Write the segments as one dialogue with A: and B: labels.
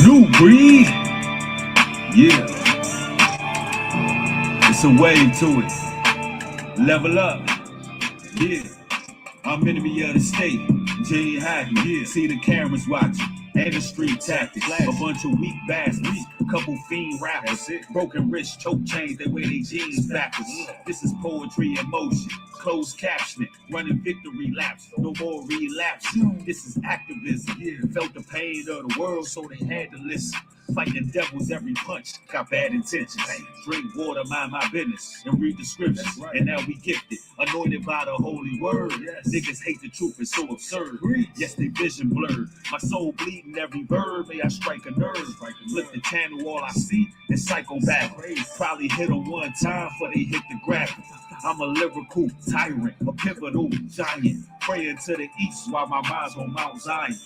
A: New breed? Yeah. It's a wave to it. Level up. Yeah. I'm enemy of the state. D3ATH. Yeah. See the cameras watching. And the street tactics. A bunch of weak bastards. A couple fiend rappers. Broken wrist, choke chains, they wear their jeans backwards. This is poetry in motion. Closed captioning. Running victory laps. No more relapse. This is activism. Felt the pain of the world, so they had to listen. Fighting devils every punch, got bad intentions. Drink water, mind my business, and read the scriptures. Right. And now we gifted, anointed by the holy word. Yes. Niggas hate the truth, it's so absurd. Yes, they vision blurred. My soul bleeding every verb, may I strike a nerve. Flip the channel, all I see is psycho back. Probably hit them one time before they hit the graphic. I'm a lyrical tyrant, a pivotal giant. Praying to the east while my mind's on Mount Zion.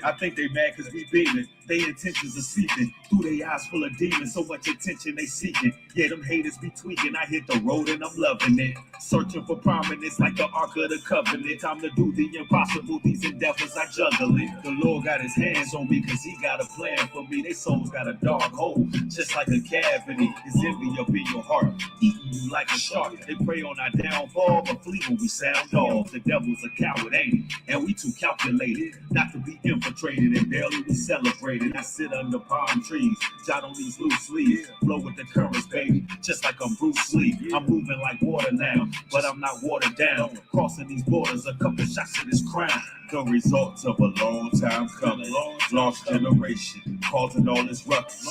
A: I think they mad cause we beaming. Their intentions are seeping through their eyes full of demons. So much attention they seeking. Yeah, them haters be tweaking. I hit the road and I'm loving it. Searching for prominence like the Ark of the Covenant. Time to do the impossible. These endeavors I juggle it. The Lord got his hands on me cause he got a plan for me. They souls got a dark hole, just like a cavity. It's envy up in your heart, eating you like a shark. They prey on our downfall, but flee when we sound off. The devil's a coward, ain't he? And we too calculated not to be infiltrated, and barely we celebrated. I sit under palm trees, jot on these loose leaves, flow with the currents, baby, just like I'm Bruce Lee. I'm moving like water now, but I'm not watered down. Crossing these borders, a couple shots of this crown. The results of a long time coming. Lost generation, causing all this ruckus.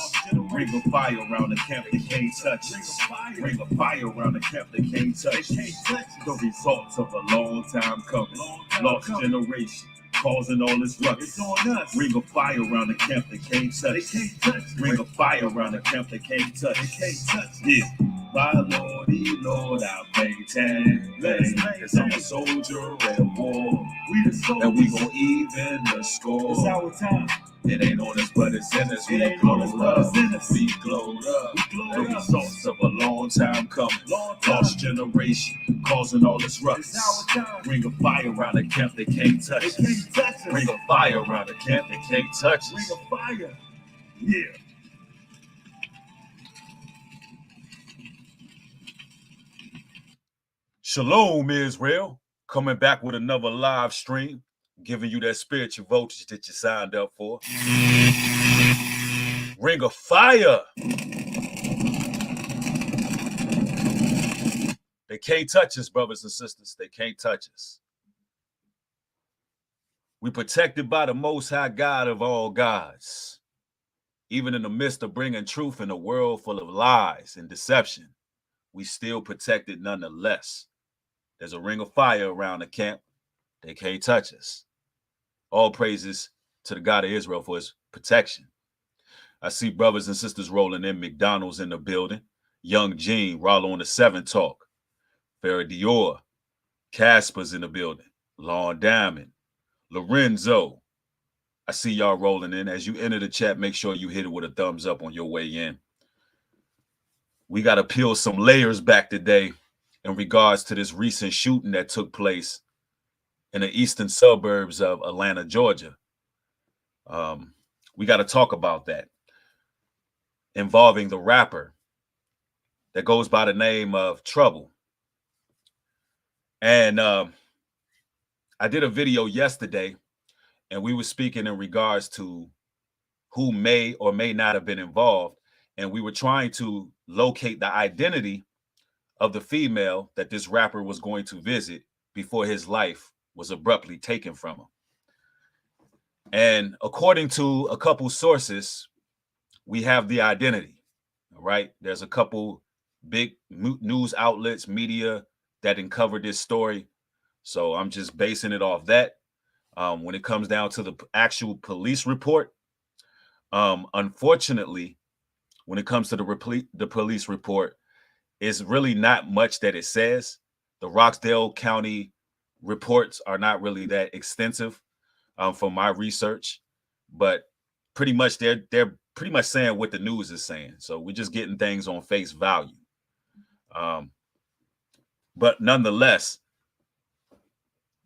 A: Ring of fire around the camp that can't touch us. Ring of fire around the camp that can't touch us. The results of a long time coming. Lost generation, causing all this ruckus. Ring of fire around the camp that can't touch us. Ring of fire around the camp that can't touch us. Yeah. My Lordy, Lord, I maintain, cause I'm a soldier at war, and we gon' even the score. It's our time. It ain't on us, but it's in us. We glowed up. We glowed up. The results of a long time coming. Lost generation, causing all this ruckus. Ring of fire around the camp that can't touch us. Ring of fire around the camp that can't touch us. Ring of fire. Yeah. Shalom, Israel. Coming back with another live stream, giving you that spiritual voltage that you signed up for. Ring of fire. They can't touch us, brothers and sisters. They can't touch us. We protected by the Most High God of all gods. Even in the midst of bringing truth in a world full of lies and deception, we still protected nonetheless. There's a ring of fire around the camp. They can't touch us. All praises to the God of Israel for his protection. I see brothers and sisters rolling in. McDonald's in the building. Young Gene, Rollo on the 7 Talk. Farrah Dior. Casper's in the building. Lon Diamond. Lorenzo. I see y'all rolling in. As you enter the chat, make sure you hit it with a thumbs up on your way in. We got to peel some layers back today in regards to this recent shooting that took place in the eastern suburbs of Atlanta, Georgia. We got to talk about that, involving the rapper that goes by the name of Trouble. And I did a video yesterday, and we were speaking in regards to who may or may not have been involved, and we were trying to locate the identity of the female that this rapper was going to visit before his life was abruptly taken from him. And according to a couple sources, we have the identity, all right? There's a couple big news outlets, media that uncovered this story. So I'm just basing it off that. When it comes down to the actual police report, unfortunately, when it comes to the police report, it's really not much that it says. The Rockdale County reports are not really that extensive from my research, but pretty much they're pretty much saying what the news is saying. So we're just getting things on face value. But nonetheless,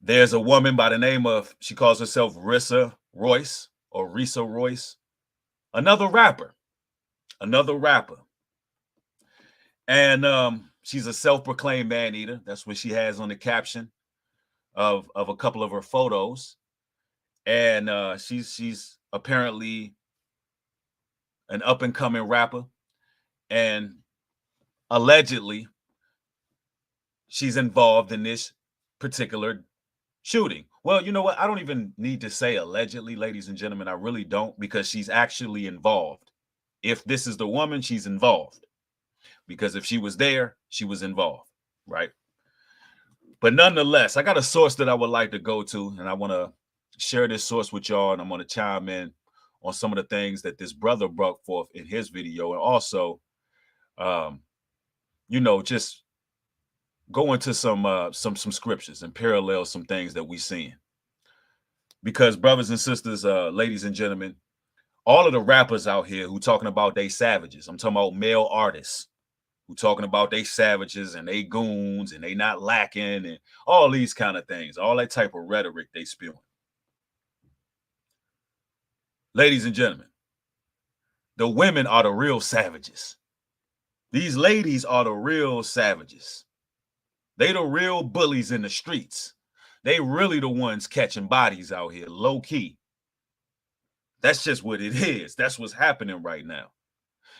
A: There's a woman by the name of, she calls herself Rissa Royce or Rissa Royce, another rapper. And she's a self-proclaimed man eater. That's what she has on the caption of a couple of her photos. And she's apparently an up-and-coming rapper. And allegedly, she's involved in this particular shooting. Well, you know what? I don't even need to say allegedly, ladies and gentlemen. I really don't, because she's actually involved. If this is the woman, she's involved. Because if she was there, she was involved, right? But nonetheless, I got a source that I would like to go to, and I want to share this source with y'all, and I'm going to chime in on some of the things that this brother brought forth in his video, and also, just go into some scriptures and parallel some things that we're seeing. Because brothers and sisters, ladies and gentlemen, all of the rappers out here who talking about they savages, I'm talking about male artists who talking about they savages and they goons and they not lacking and all these kind of things, all that type of rhetoric they spewing. Ladies and gentlemen, the women are the real savages. These ladies are the real savages. They the real bullies in the streets. They really the ones catching bodies out here, low key. That's just what it is. That's what's happening right now.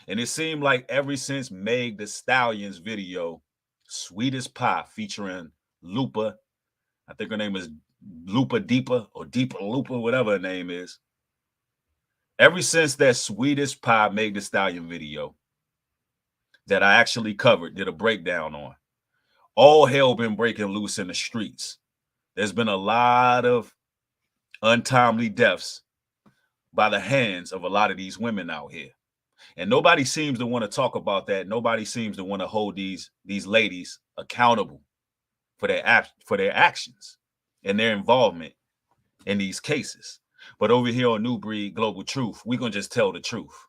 A: And it seemed like ever since Meg Thee Stallion's video, Sweet as Pie, featuring Lupa, I think her name is Lupa Deepa or Deepa Lupa, whatever her name is. Ever since that Sweet as Pie Meg Thee Stallion video that I actually covered, did a breakdown on, all hell been breaking loose in the streets. There's been a lot of untimely deaths by the hands of a lot of these women out here. And nobody seems to want to talk about that. Nobody seems to want to hold these ladies accountable for their actions and their involvement in these cases. But over here on New Breed Global Truth, we're going to just tell the truth.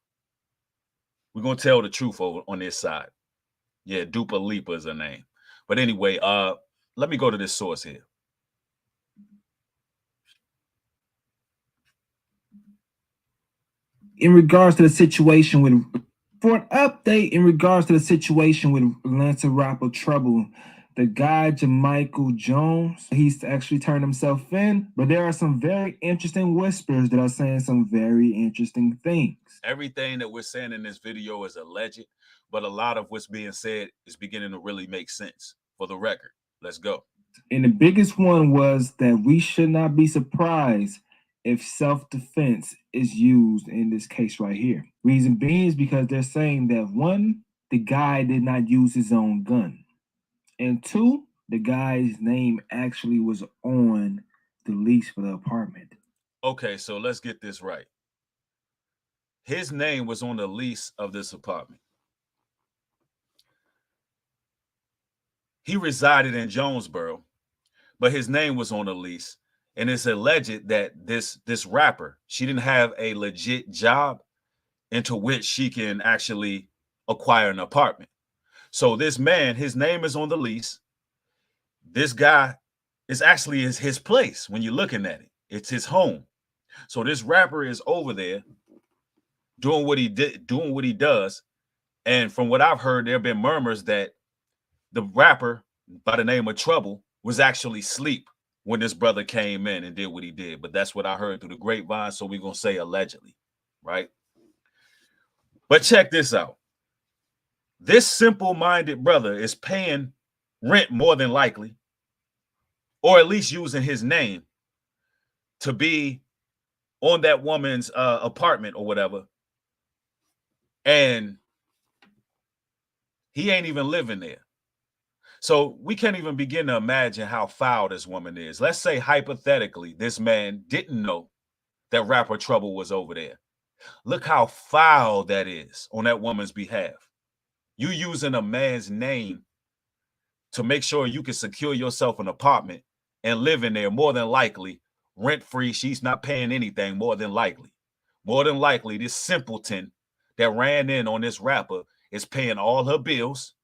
A: We're going to tell the truth over on this side. Yeah, Dupa Lipa is her name. But anyway, let me go to this source here.
B: In regards to the situation with, for an update in regards to the situation with Lance Rapper Trouble, the guy Jamichael Jones, he's actually turned himself in, but there are some very interesting whispers that are saying some very interesting things.
A: Everything that we're saying in this video is alleged, but a lot of what's being said is beginning to really make sense. For the record, let's go.
B: And the biggest one was that we should not be surprised if self-defense is used in this case right here. Reason being is because they're saying that one, the guy did not use his own gun. And two, the guy's name actually was on the lease for the apartment.
A: Okay, so let's get this right. His name was on the lease of this apartment. He resided in Jonesboro, but his name was on the lease. And it's alleged that this rapper, she didn't have a legit job into which she can actually acquire an apartment. So this man, his name is on the lease. This guy is actually his place when you're looking at it. It's his home. So this rapper is over there doing what he does. And from what I've heard, there have been murmurs that the rapper by the name of Trouble was actually asleep when this brother came in and did what he did. But that's what I heard through the grapevine. So we're going to say allegedly, right? But check this out. This simple-minded brother is paying rent more than likely, or at least using his name to be on that woman's apartment or whatever. And he ain't even living there. So we can't even begin to imagine how foul this woman is. Let's say hypothetically, this man didn't know that rapper Trouble was over there. Look how foul that is on that woman's behalf. You using a man's name to make sure you can secure yourself an apartment and live in there, more than likely, rent-free. She's not paying anything, more than likely. More than likely, this simpleton that ran in on this rapper is paying all her bills.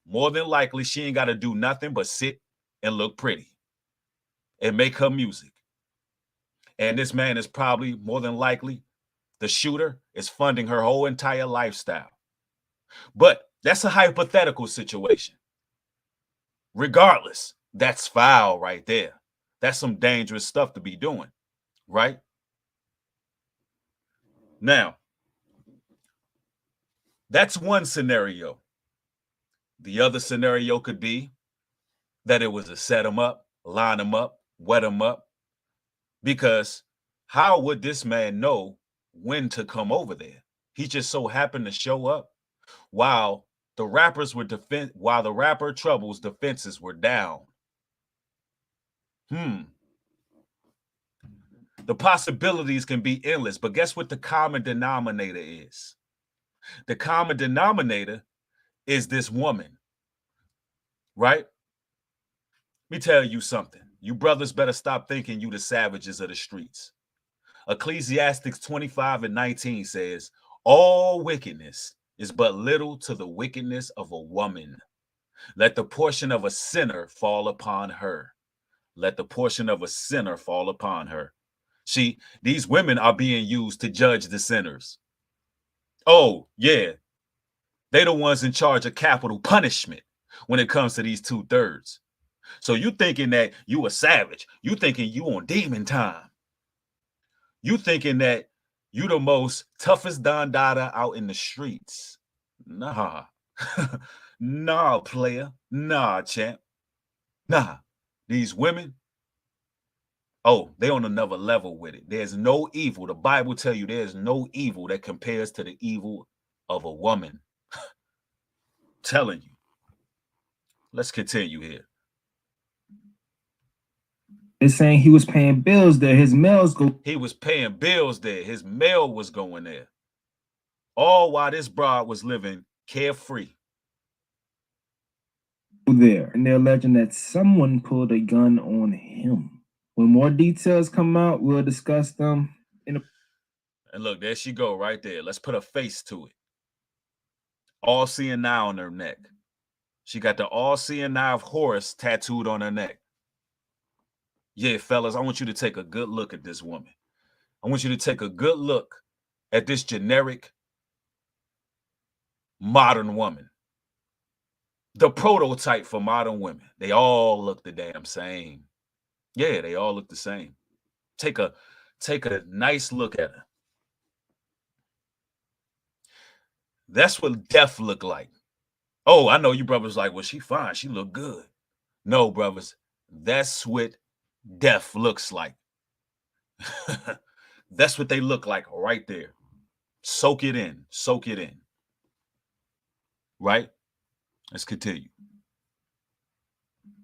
A: More than likely, she ain't got to do nothing but sit and look pretty. and make her music. And this man is probably more than likely the shooter is funding her whole entire lifestyle. But that's a hypothetical situation. Regardless, that's foul right there. That's some dangerous stuff to be doing, right? Now, that's one scenario. The other scenario could be that it was a set them up, line them up, wet them up. Because how would this man know when to come over there? He just so happened to show up while the rapper Trouble's defenses were down. The possibilities can be endless, but guess what the common denominator is? The common denominator is this woman, right? Let me tell you something. You brothers better stop thinking you the savages of the streets. Ecclesiastes 25:19 says, all wickedness is but little to the wickedness of a woman. Let the portion of a sinner fall upon her. Let the portion of a sinner fall upon her. See, these women are being used to judge the sinners. Oh, yeah. They the ones in charge of capital punishment when it comes to these 2/3. So you thinking that you a savage. You thinking you on demon time. You thinking that you the most toughest Don Dada out in the streets. Nah. Nah, player. Nah, champ. Nah. These women, oh, they on another level with it. There's no evil. The Bible tell you there's no evil that compares to the evil of a woman. Telling you. Let's continue here.
B: It's saying he was paying bills there. His mails go.
A: He was paying bills there. His mail was going there. All while this broad was living carefree.
B: There. And they're alleging that someone pulled a gun on him. When more details come out, we'll discuss them.
A: And look, there she go right there. Let's put a face to it. All seeing eye on her neck. She got the all seeing eye of Horus tattooed on her neck. Yeah, fellas, I want you to take a good look at this woman. I want you to take a good look at this generic modern woman. The prototype for modern women. They all look the damn same. Yeah, they all look the same. Take a nice look at her. That's what death looked like. Oh, I know you brothers like, well, she fine. She look good. No, brothers, that's what death looks like. That's what they look like right there. Soak it in. Soak it in. Right? Let's continue.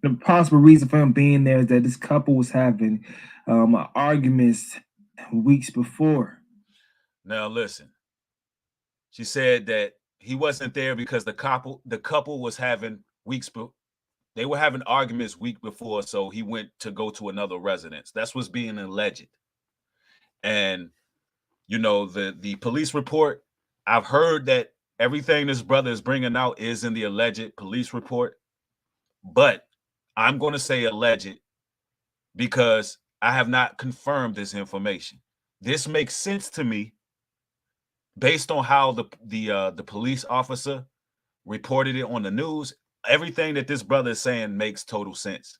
B: The possible reason for him being there is that this couple was having arguments weeks before.
A: Now, listen. She said that he wasn't there because the couple was having they were having arguments week before, so he went to go to another residence. That's what's being alleged. And you know, the police report, I've heard that everything this brother is bringing out is in the alleged police report, but I'm going to say alleged because I have not confirmed this information. This makes sense to me based on how the police officer reported it on the news. Everything that this brother is saying makes total sense.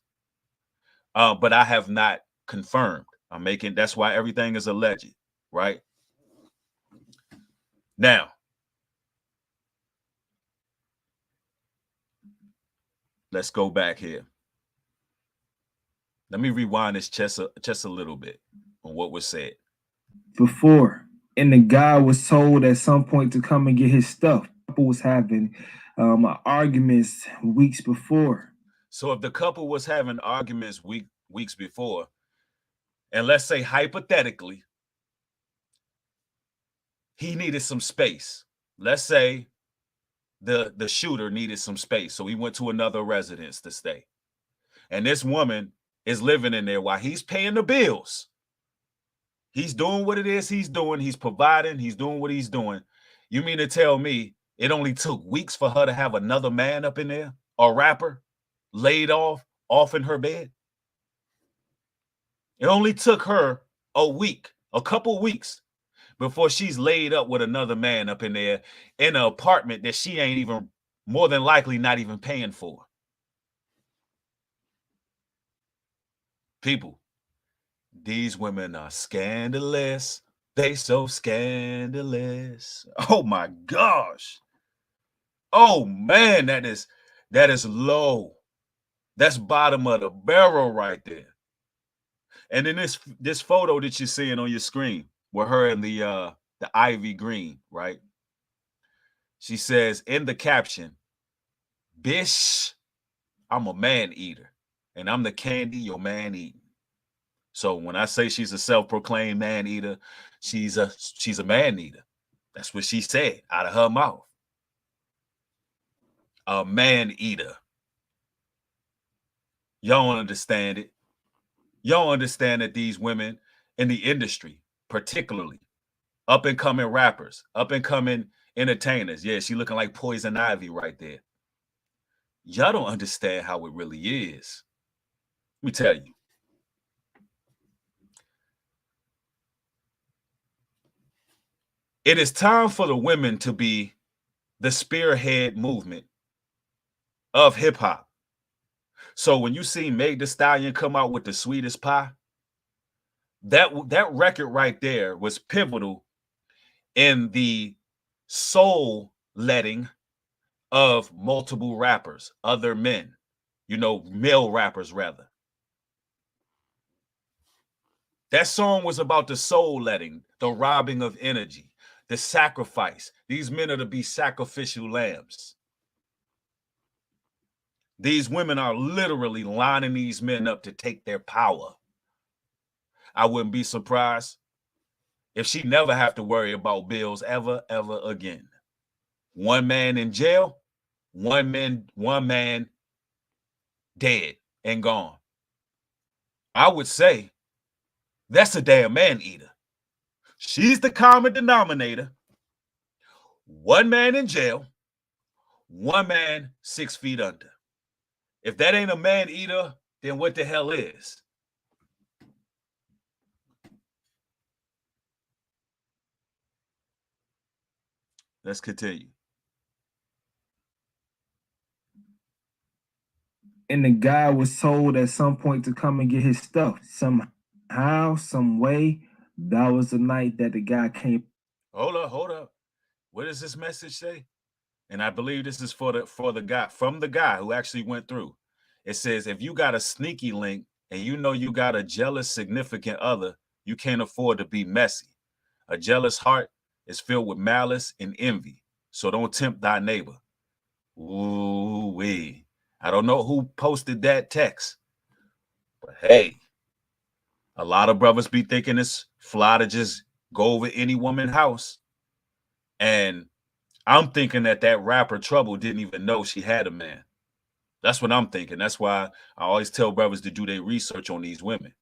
A: But I have not confirmed. That's why everything is alleged, right? Now, let's go back here. Let me rewind this just a little bit on what was said.
B: Before, and the guy was told at some point to come and get his stuff. The couple was having arguments weeks before.
A: So if the couple was having arguments weeks before, and let's say hypothetically, he needed some space. Let's say the shooter needed some space, so he went to another residence to stay. And this woman is living in there while he's paying the bills. He's doing what it is he's doing. He's providing. He's doing what he's doing. You mean to tell me it only took weeks for her to have another man up in there, a rapper, laid off in her bed? It only took her a couple weeks before she's laid up with another man up in there in an apartment that she ain't even, more than likely, not even paying for. People, these women are scandalous. They so scandalous. Oh my gosh. Oh man, that is low. That's bottom of the barrel right there. And then this photo that you're seeing on your screen with her in the ivy green, right? She says in the caption, "Bish, I'm a man eater, and I'm the candy your man eating." So when I say she's a self-proclaimed man eater, she's a man eater. That's what she said out of her mouth. A man eater. Y'all don't understand it. Y'all understand that these women in the industry, particularly up and coming rappers, up and coming entertainers. Yeah, she looking like Poison Ivy right there. Y'all don't understand how it really is. Let me tell you. It is time for the women to be the spearhead movement of hip hop. So when you see Meg Thee Stallion come out with The Sweetest Pie, that record right there was pivotal in the soul letting of multiple rappers, other men, male rappers rather. That song was about the soul letting, the robbing of energy, the sacrifice. These men are to be sacrificial lambs. These women are literally lining these men up to take their power. I wouldn't be surprised if she never have to worry about bills ever again. One man in jail, one man dead and gone. I would say that's a damn man eater. She's the common denominator. One man in jail, one man 6 feet under. If that ain't a man eater, then what the hell is? Let's continue.
B: And the guy was told at some point to come and get his stuff. Somehow, some way, that was the night that the guy came.
A: Hold up. What does this message say? And I believe this is for the guy, from the guy who actually went through. It says, if you got a sneaky link and you know you got a jealous significant other, you can't afford to be messy. A jealous heart is filled with malice and envy. So don't tempt thy neighbor. Ooh-wee. I don't know who posted that text, but hey, a lot of brothers be thinking it's fly to just go over any woman's house. And I'm thinking that rapper Trouble didn't even know she had a man. That's what I'm thinking. That's why I always tell brothers to do their research on these women.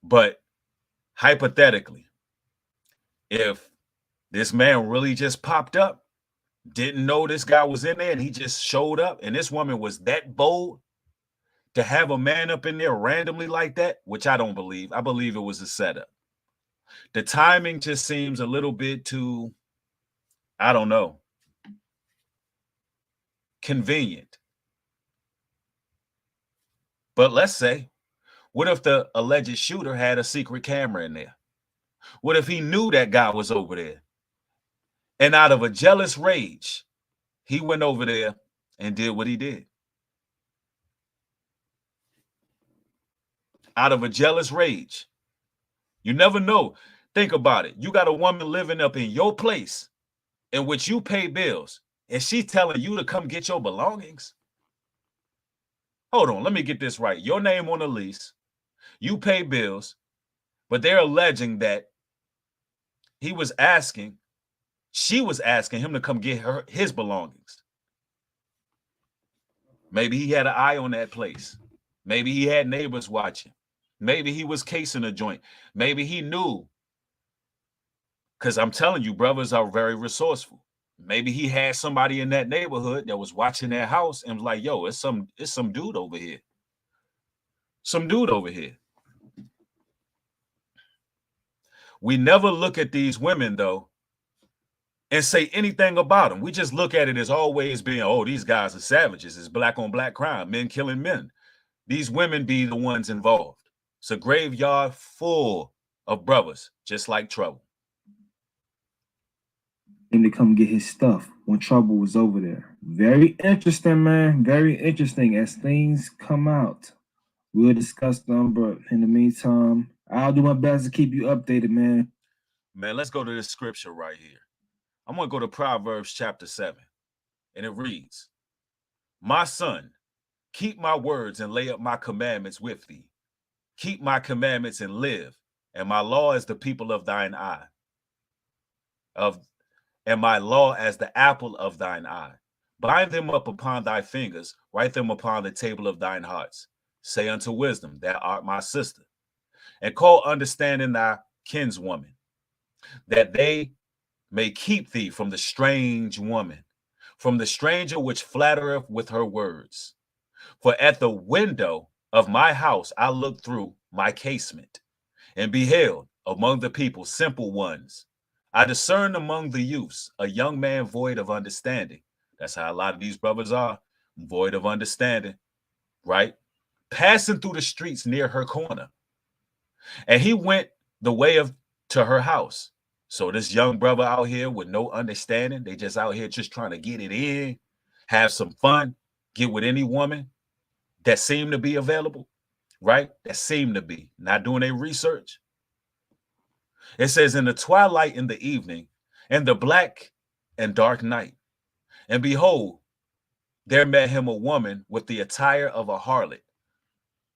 A: But hypothetically, if this man really just popped up, didn't know this guy was in there, and he just showed up, and this woman was that bold to have a man up in there randomly like that, which I don't believe. I believe it was a setup. The timing just seems a little bit too, I don't know, convenient. But let's say, what if the alleged shooter had a secret camera in there? What if he knew that guy was over there? And out of a jealous rage, he went over there and did what he did. Out of a jealous rage. You never know. Think about it. You got a woman living up in your place in which you pay bills, and she's telling you to come get your belongings. Hold on, let me get this right. Your name on the lease, you pay bills, but they're alleging that she was asking him to come get his belongings. Maybe he had an eye on that place. Maybe he had neighbors watching. Maybe he was casing a joint. Maybe he knew. Because I'm telling you, brothers are very resourceful. Maybe he had somebody in that neighborhood that was watching their house and was like, yo, it's some dude over here. Some dude over here. We never look at these women, though, and say anything about them. We just look at it as always being, oh, these guys are savages. It's black on black crime, men killing men. These women be the ones involved. It's a graveyard full of brothers, just like Trouble.
B: Him to come get his stuff when Trouble was over there. Very interesting, man. Very interesting. As things come out, we'll discuss them, but in the meantime, I'll do my best to keep you updated, man.
A: Man, let's go to this scripture right here. I'm going to go to Proverbs chapter 7, and it reads, My son, keep my words and lay up my commandments with thee. Keep my commandments and live, and my law is the people of thine eye. And my law as the apple of thine eye. Bind them up upon thy fingers, write them upon the table of thine hearts. Say unto wisdom, thou art my sister, and call understanding thy kinswoman, that they may keep thee from the strange woman, from the stranger which flattereth with her words. For at the window of my house I looked through my casement, and beheld among the people simple ones. I discerned among the youths a young man void of understanding. That's how a lot of these brothers are, void of understanding, right? Passing through the streets near her corner. And he went the way of to her house. So this young brother out here with no understanding, they just out here just trying to get it in, have some fun, get with any woman that seemed to be available, right? That seemed to be, not doing their research. It says, in the twilight in the evening, and the black and dark night. And behold, there met him a woman with the attire of a harlot.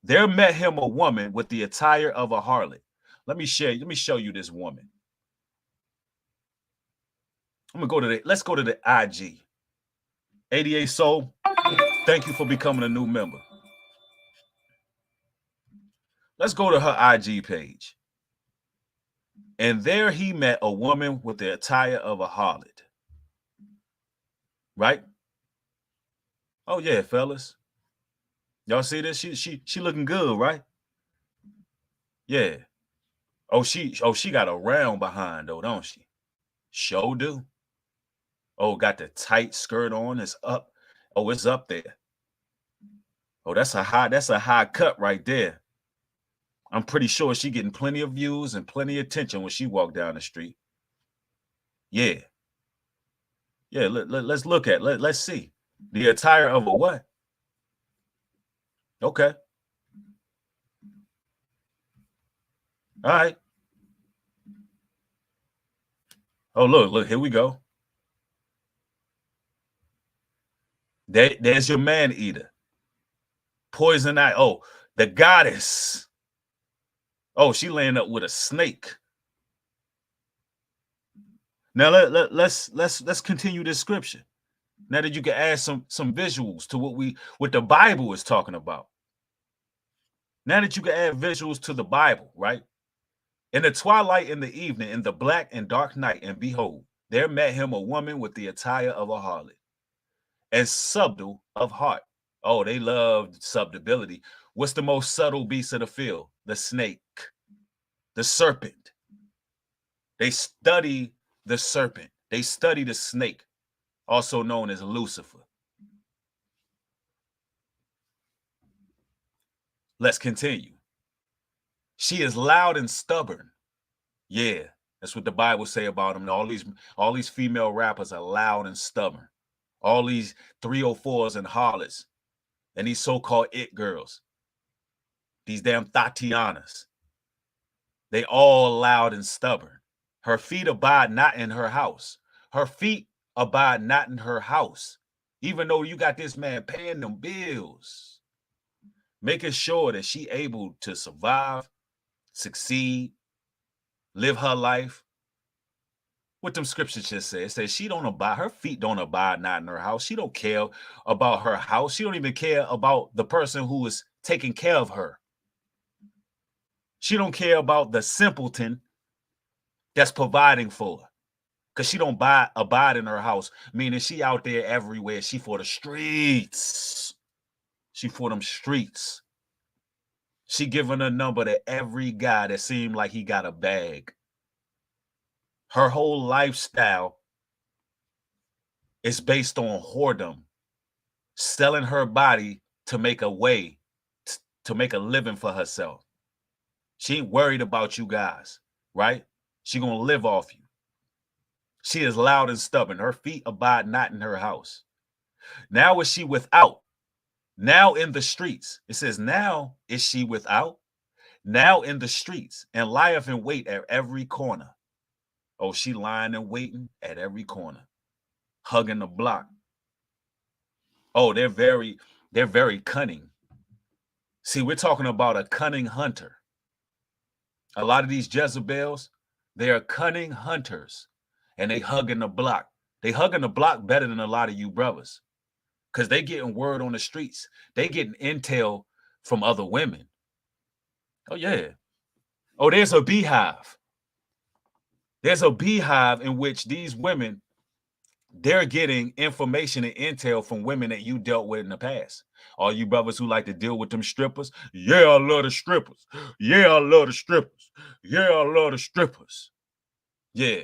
A: There met him a woman with the attire of a harlot. Let me show you this woman. Let's go to the IG. 88 Soul, thank you for becoming a new member. Let's go to her IG page. And there he met a woman with the attire of a harlot. Right? Oh yeah, fellas. Y'all see this? She looking good, right? Yeah. Oh, she got a round behind though, don't she? Sure do. Oh, got the tight skirt on. It's up. Oh, it's up there. Oh, that's a high cut right there. I'm pretty sure she getting plenty of views and plenty of attention when she walk down the street. Yeah. Yeah, let's look at let's see. The attire of a what? Okay. All right. Oh, look, here we go. There's your man eater. Poison eye. Oh, the goddess. Oh, she laying up with a snake. Now let's continue this scripture. Now that you can add some visuals to what the Bible is talking about. Now that you can add visuals to the Bible, right? In the twilight in the evening, in the black and dark night, and behold, there met him a woman with the attire of a harlot, and subtle of heart. Oh, they loved subtlety. What's the most subtle beast of the field? The snake, the serpent. They study the serpent. They study the snake, also known as Lucifer. Let's continue. She is loud and stubborn. Yeah, that's what the Bible say about them. All these female rappers are loud and stubborn. All these 304s and harlots and these so-called it girls, these damn Tatianas, they all loud and stubborn. Her feet abide not in her house. Her feet abide not in her house. Even though you got this man paying them bills, making sure that she able to survive, succeed, live her life. What them scriptures just say, it says she don't abide, her feet don't abide not in her house. She don't care about her house. She don't even care about the person who is taking care of her. She don't care about the simpleton that's providing for her. Because she don't abide in her house, meaning she out there everywhere. She for the streets. She for them streets. She giving a number to every guy that seemed like he got a bag.
C: Her whole lifestyle is based on whoredom, selling her body to make a way, to make a living for herself. She ain't worried about you guys, right? She gonna live off you. She is loud and stubborn. Her feet abide not in her house. Now is she without. Now in the streets. It says, now is she without. Now in the streets, and lieth in wait at every corner. Oh, she lying and waiting at every corner, hugging the block. Oh, they're very cunning. See, we're talking about a cunning hunter. A lot of these Jezebels, they are cunning hunters, and they hugging the block. They hugging the block better than a lot of you brothers, because they getting word on the streets. They getting intel from other women. Oh, yeah. Oh, there's a beehive. There's a beehive in which these women, they're getting information and intel from women that you dealt with in the past. All you brothers who like to deal with them strippers, yeah, I love the strippers. Yeah, I love the strippers. Yeah, I love the strippers. Yeah.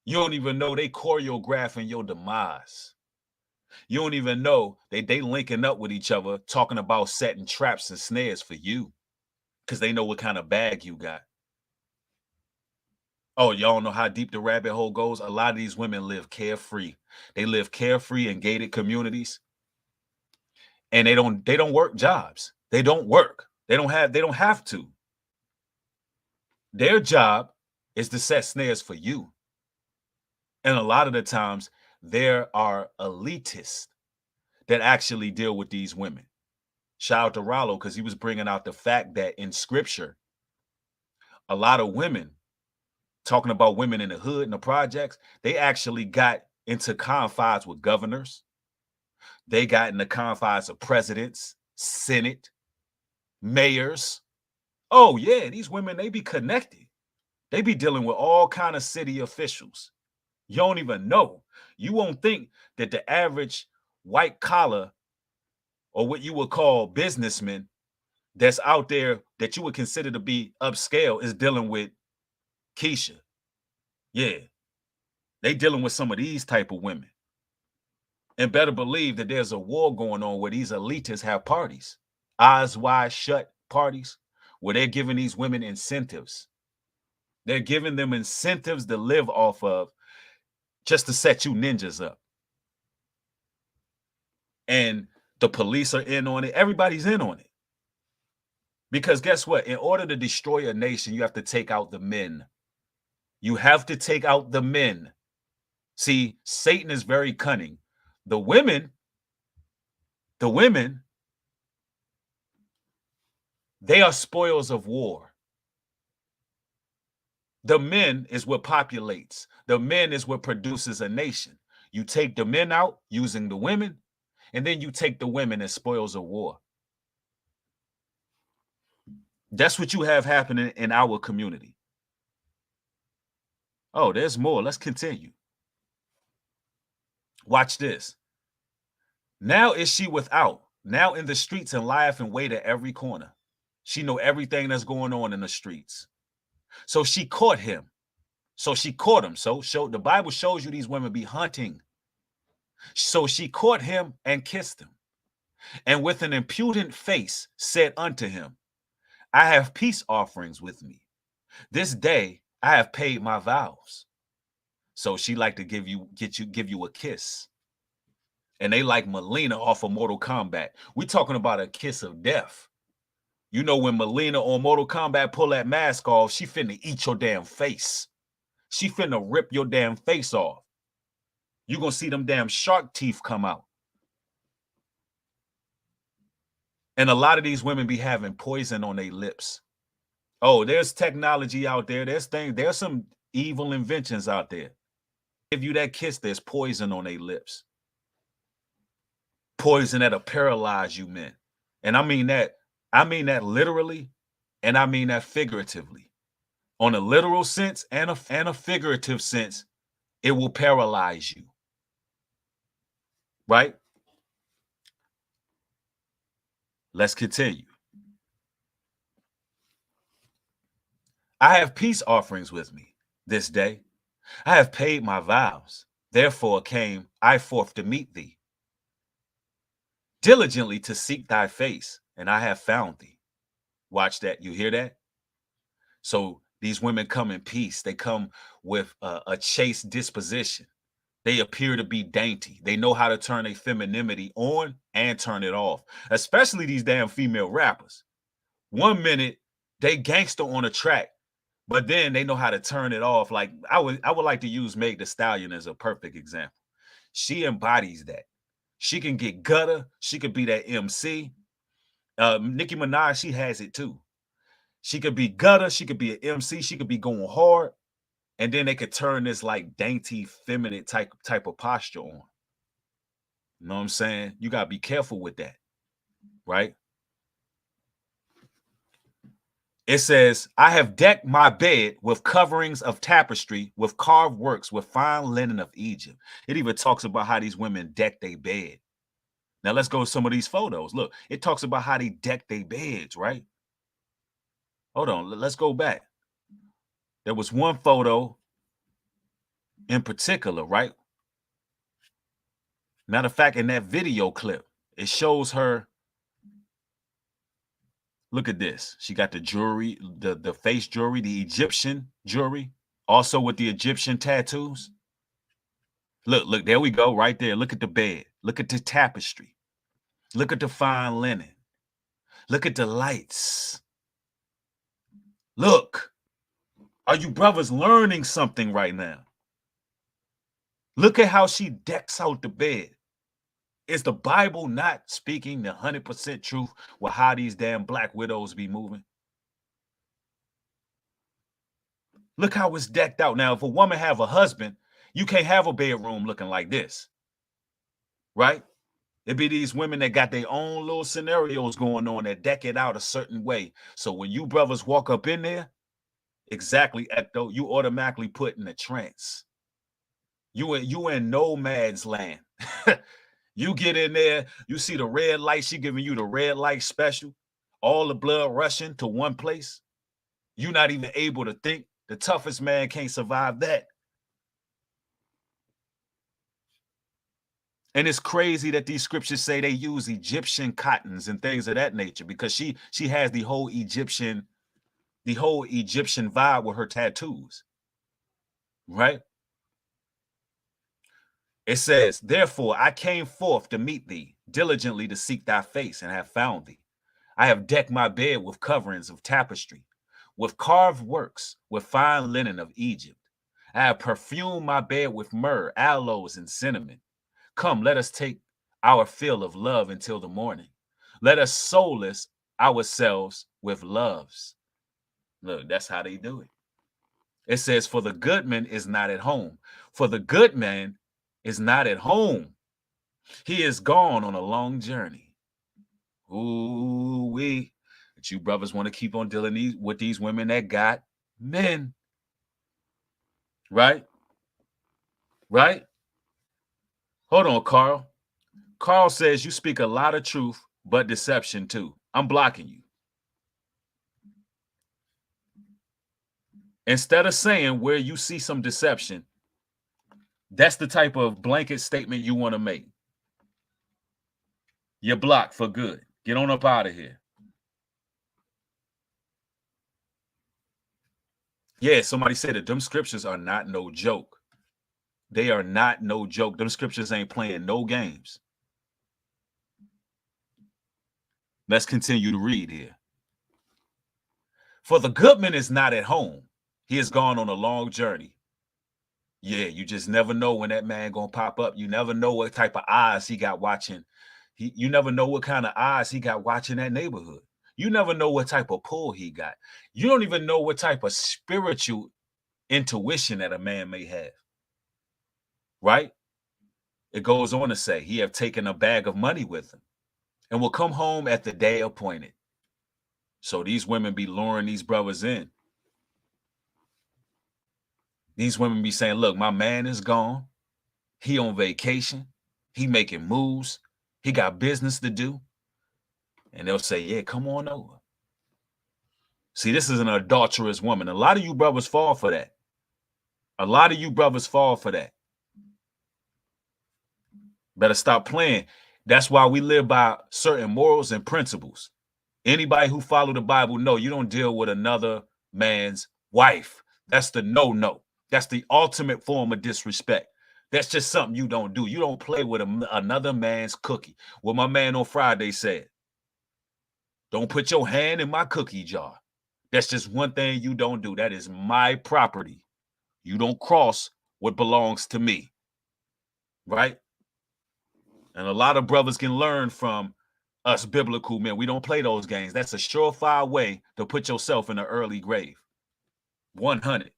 C: You don't even know they choreographing your demise. You don't even know they linking up with each other, talking about setting traps and snares for you, because they know what kind of bag you got. Oh, y'all know how deep the rabbit hole goes? A lot of these women live carefree. They live carefree in gated communities, and they don't work jobs. They don't work. They don't have to. Their job is to set snares for you. And a lot of the times there are elitists that actually deal with these women. Shout out to Rollo, because he was bringing out the fact that in Scripture, a lot of women, talking about women in the hood and the projects, they actually got into confines with governors. They got in the confines of presidents, Senate, mayors. Oh yeah, these women, they be connected. They be dealing with all kind of city officials. You don't even know. You won't think that the average white collar, or what you would call businessman, that's out there that you would consider to be upscale, is dealing with Keisha. Yeah, they dealing with some of these type of women. And better believe that there's a war going on where these elitists have parties, eyes wide shut parties, where they're giving these women incentives. They're giving them incentives to live off of, just to set you ninjas up. And the police are in on it. Everybody's in on it. Because guess what? In order to destroy a nation, you have to take out the men. You have to take out the men. See, Satan is very cunning. The women, they are spoils of war. The men is what populates. The men is what produces a nation. You take the men out using the women, and then you take the women as spoils of war. That's what you have happening in our community. Oh, there's more. Let's continue. Watch this. Now is she without, now in the streets, and lieth in wait at every corner. She know everything that's going on in the streets. So she caught him. So the Bible shows you these women be hunting. So she caught him and kissed him, and with an impudent face said unto him, I have peace offerings with me. This day I have paid my vows. So she like to give you a kiss. And they like Melina off of Mortal Kombat. We talking about a kiss of death. You know, when Melina on Mortal Kombat pull that mask off, she finna eat your damn face. She finna rip your damn face off. You gonna see them damn shark teeth come out. And a lot of these women be having poison on their lips. Oh, there's technology out there. There's some evil inventions out there. Give you that kiss, there's poison on their lips. Poison that'll paralyze you, men. And I mean that literally, and I mean that figuratively. On a literal sense and a figurative sense, it will paralyze you. Right? Let's continue. I have peace offerings with me this day. I have paid my vows. Therefore came I forth to meet thee, diligently to seek thy face, and I have found thee. Watch that. You hear that? So these women come in peace. They come with a chaste disposition. They appear to be dainty. They know how to turn their femininity on and turn it off, especially these damn female rappers. 1 minute, they gangster on a track, but then they know how to turn it off. Like I would like to use Meg Thee Stallion as a perfect example. She embodies that. She can get gutter. She could be that MC. Nicki Minaj, she has it too. She could be gutter. She could be an MC. She could be going hard. And then they could turn this like dainty, feminine type of posture on. You know what I'm saying? You got to be careful with that, right? It says, I have decked my bed with coverings of tapestry, with carved works, with fine linen of Egypt. It even talks about how these women deck their bed. Now let's go to some of these photos. Look, it talks about how they deck their beds, right? Hold on, let's go back. There was one photo in particular, right? Matter of fact, in that video clip, it shows her. Look at this. She got the jewelry, the face jewelry, the Egyptian jewelry, also with the Egyptian tattoos. Look, there we go, right there. Look at the bed. Look at the tapestry. Look at the fine linen. Look at the lights. Look. Are you brothers learning something right now? Look at how she decks out the bed. Is the Bible not speaking the 100% truth with how these damn black widows be moving? Look how it's decked out. Now, if a woman have a husband, you can't have a bedroom looking like this, right? It be these women that got their own little scenarios going on that deck it out a certain way. So when you brothers walk up in there, exactly, Ecto, you automatically put in a trance. You in no man's land. You get in there, you see the red light, she giving you the red light special, all the blood rushing to one place. You're not even able to think. The toughest man can't survive that. And it's crazy that these scriptures say they use Egyptian cottons and things of that nature, because she has the whole Egyptian vibe with her tattoos, right? It says, therefore, I came forth to meet thee, diligently to seek thy face, and have found thee. I have decked my bed with coverings of tapestry, with carved works, with fine linen of Egypt. I have perfumed my bed with myrrh, aloes, and cinnamon. Come, let us take our fill of love until the morning. Let us solace ourselves with loves. Look, that's how they do it. It says, for the good man is not at home. For the good man is not at home. He is gone on a long journey. Ooh-wee. But you brothers want to keep on dealing with these women that got men. Right? Right? Hold on, Carl. Carl says you speak a lot of truth, but deception too. I'm blocking you. Instead of saying where you see some deception, that's the type of blanket statement you want to make. You're blocked for good. Get on up out of here. Yeah, somebody said that them scriptures are not no joke. They are not no joke. Them scriptures ain't playing no games. Let's continue to read here. For the good man is not at home. He has gone on a long journey. Yeah, you just never know when that man gonna pop up. You never know what type of eyes he got watching. You never know what kind of eyes he got watching that neighborhood. You never know what type of pull he got. You don't even know what type of spiritual intuition that a man may have. Right? It goes on to say, he have taken a bag of money with him and will come home at the day appointed. So these women be luring these brothers in. These women be saying, look, my man is gone. He on vacation. He making moves. He got business to do. And they'll say, yeah, come on over. See, this is an adulterous woman. A lot of you brothers fall for that. A lot of you brothers fall for that. Better stop playing. That's why we live by certain morals and principles. Anybody who follow the Bible know you don't deal with another man's wife. That's the no. That's the ultimate form of disrespect. That's just something you don't do. You don't play with another man's cookie. What my man on Friday said. Don't put your hand in my cookie jar. That's just one thing you don't do. That is my property. You don't cross what belongs to me. Right? And a lot of brothers can learn from us biblical men. We don't play those games. That's a surefire way to put yourself in an early grave. 100.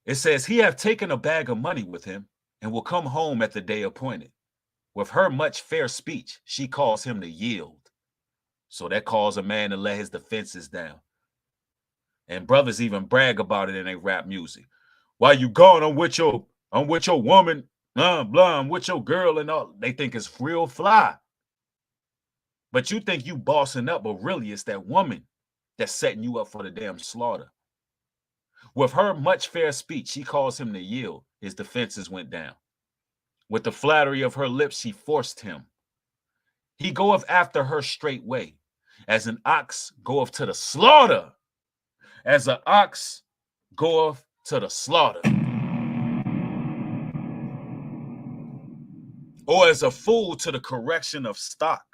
C: It says, he have taken a bag of money with him and will come home at the day appointed. With her much fair speech, she calls him to yield. So that calls a man to let his defenses down. And brothers even brag about it in their rap music. Why you gone? I'm with your woman, blah, I'm with your girl and all. They think it's real fly. But you think you bossing up, but really it's that woman that's setting you up for the damn slaughter. With her much fair speech, she calls him to yield. His defenses went down. With the flattery of her lips, she forced him. He goeth after her straightway, as an ox goeth to the slaughter. As an ox goeth to the slaughter. Or as a fool to the correction of stock.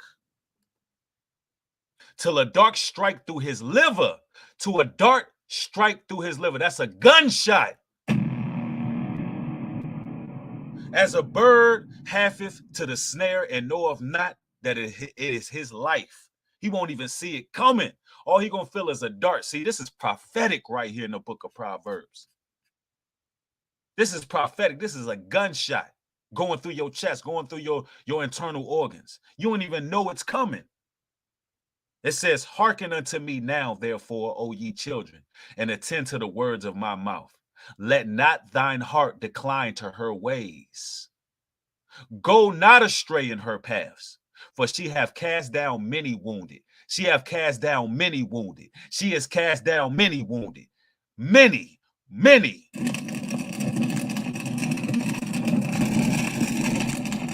C: Till a dart strike through his liver. To a dart strike through his liver. That's a gunshot. As a bird hatheth to the snare and knoweth not that it is his life. He won't even see it coming. All he gonna feel is a dart. See, this is prophetic right here in the book of Proverbs. This is prophetic. This is a gunshot going through your chest, going through your internal organs. You don't even know it's coming. It says, hearken unto me now, therefore, O ye children, and attend to the words of my mouth. Let not thine heart decline to her ways. Go not astray in her paths, for she hath cast down many wounded. She hath cast down many wounded. She has cast down many wounded. Many.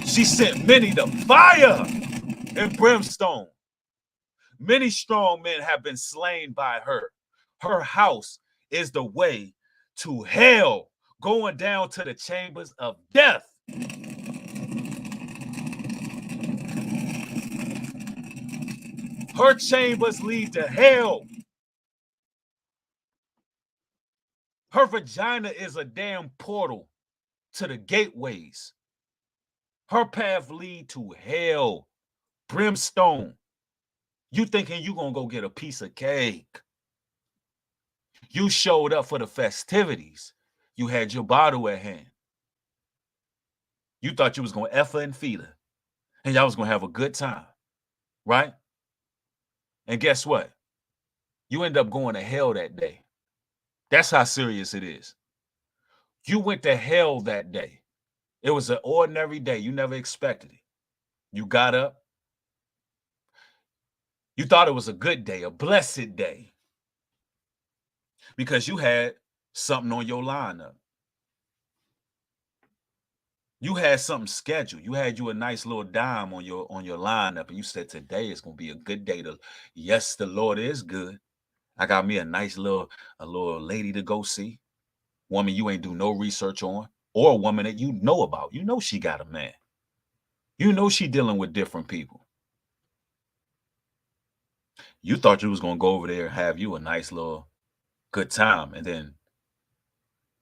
C: She sent many to fire and brimstone. Many strong men have been slain by her. Her house is the way to hell, going down to the chambers of death. Her chambers lead to hell. Her vagina is a damn portal to the gateways. Her path lead to hell, brimstone. You thinking you gonna go get a piece of cake. You showed up for the festivities. You had your bottle at hand. You thought you was gonna F her and feed her. And y'all was gonna have a good time. Right? And guess what? You end up going to hell that day. That's how serious it is. You went to hell that day. It was an ordinary day. You never expected it. You got up. You thought it was a good day, a blessed day. Because you had something on your lineup. You had something scheduled. You had you a nice little dime on your lineup, and you said today is gonna be a good day. Yes, the Lord is good. I got me a nice little lady to go see. Woman you ain't do no research on, or a woman that you know about. You know she got a man. You know she dealing with different people. You thought you was gonna go over there and have you a nice little good time, and then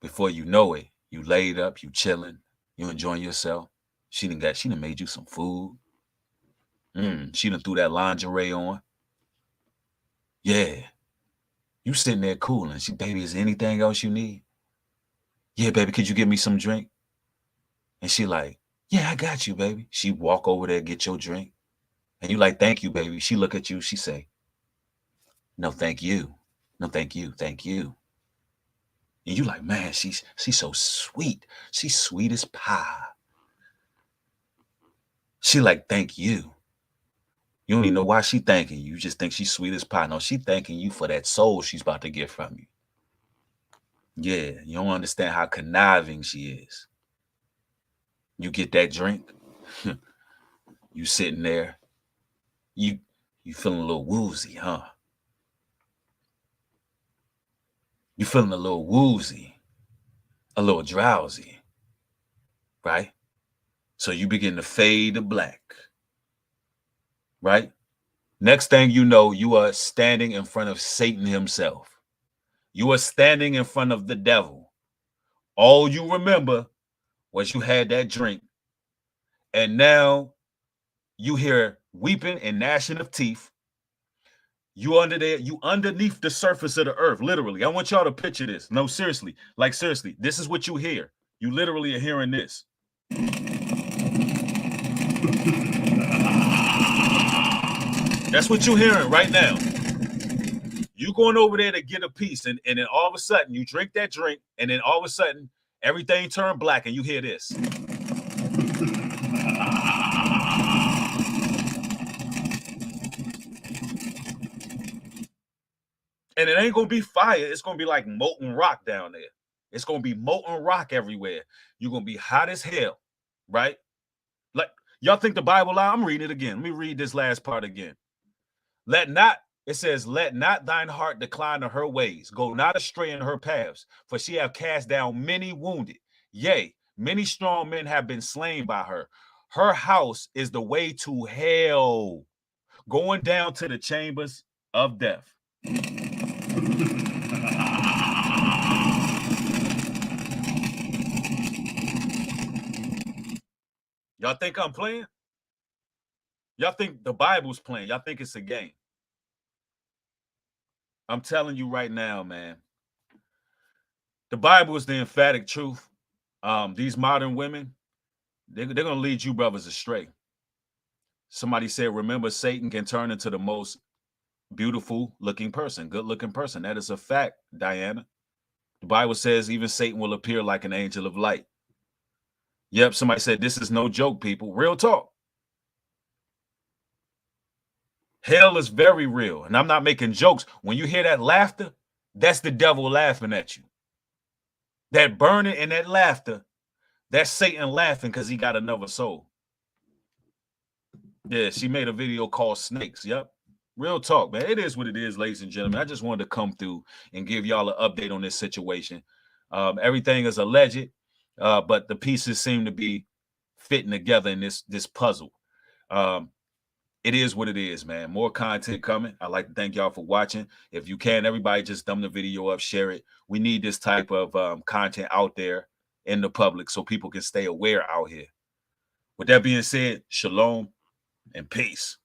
C: before you know it, you laid up, you chilling, you enjoying yourself. She done made you some food. She done threw that lingerie on. Yeah. You sitting there cooling. She, baby, is there anything else you need? Yeah, baby, could you give me some drink? And she like, yeah, I got you, baby. She walk over there, get your drink. And you like, thank you, baby. She look at you, she say, no, thank you. No, thank you, thank you. And you like, man, she's so sweet. She's sweet as pie. She like, thank you. You don't even know why she thanking you. You just think she's sweet as pie. No, she thanking you for that soul she's about to get from you. Yeah, you don't understand how conniving she is. You get that drink, you sitting there, you feeling a little woozy, huh? You feeling a little woozy, a little drowsy, right? So you begin to fade to black, right? Next thing you know, you are standing in front of Satan himself. You are standing in front of the devil. All you remember was you had that drink, and now you hear weeping and gnashing of teeth. You under there, you underneath the surface of the earth, literally. I want y'all to picture this. No, seriously, like seriously, this is what you hear. You literally are hearing this. That's what you're hearing right now. You going over there to get a piece, and then all of a sudden you drink that drink, and then all of a sudden everything turned black, and you hear this. And it ain't gonna be fire. It's gonna be like molten rock down there. It's gonna be molten rock everywhere. You're gonna be hot as hell, right? Like y'all think the Bible lie? I'm reading it again. Let me read this last part again. It says, let not thine heart decline to her ways. Go not astray in her paths, for she have cast down many wounded. Yea, many strong men have been slain by her. Her house is the way to hell, going down to the chambers of death. Y'all think I'm playing? Y'all think the Bible's playing? Y'all think it's a game? I'm telling you right now, man. The Bible is the emphatic truth. These modern women, they're going to lead you brothers astray. Somebody said, remember, Satan can turn into the most beautiful looking person, good looking person. That is a fact, Diana. The Bible says even Satan will appear like an angel of light. Yep, somebody said this is no joke, people. Real talk. Hell is very real, and I'm not making jokes. When you hear that laughter, that's the devil laughing at you. That burning and that laughter, that's Satan laughing because he got another soul. Yeah, she made a video called Snakes. Yep. Real talk, man. It is what it is, ladies and gentlemen. I just wanted to come through and give y'all an update on this situation. Everything is alleged, but the pieces seem to be fitting together in this puzzle. It is what it is, man. More content coming. I'd like to thank y'all for watching. If you can, everybody just thumb the video up, share it. We need this type of content out there in the public so people can stay aware out here. With that being said, shalom and peace.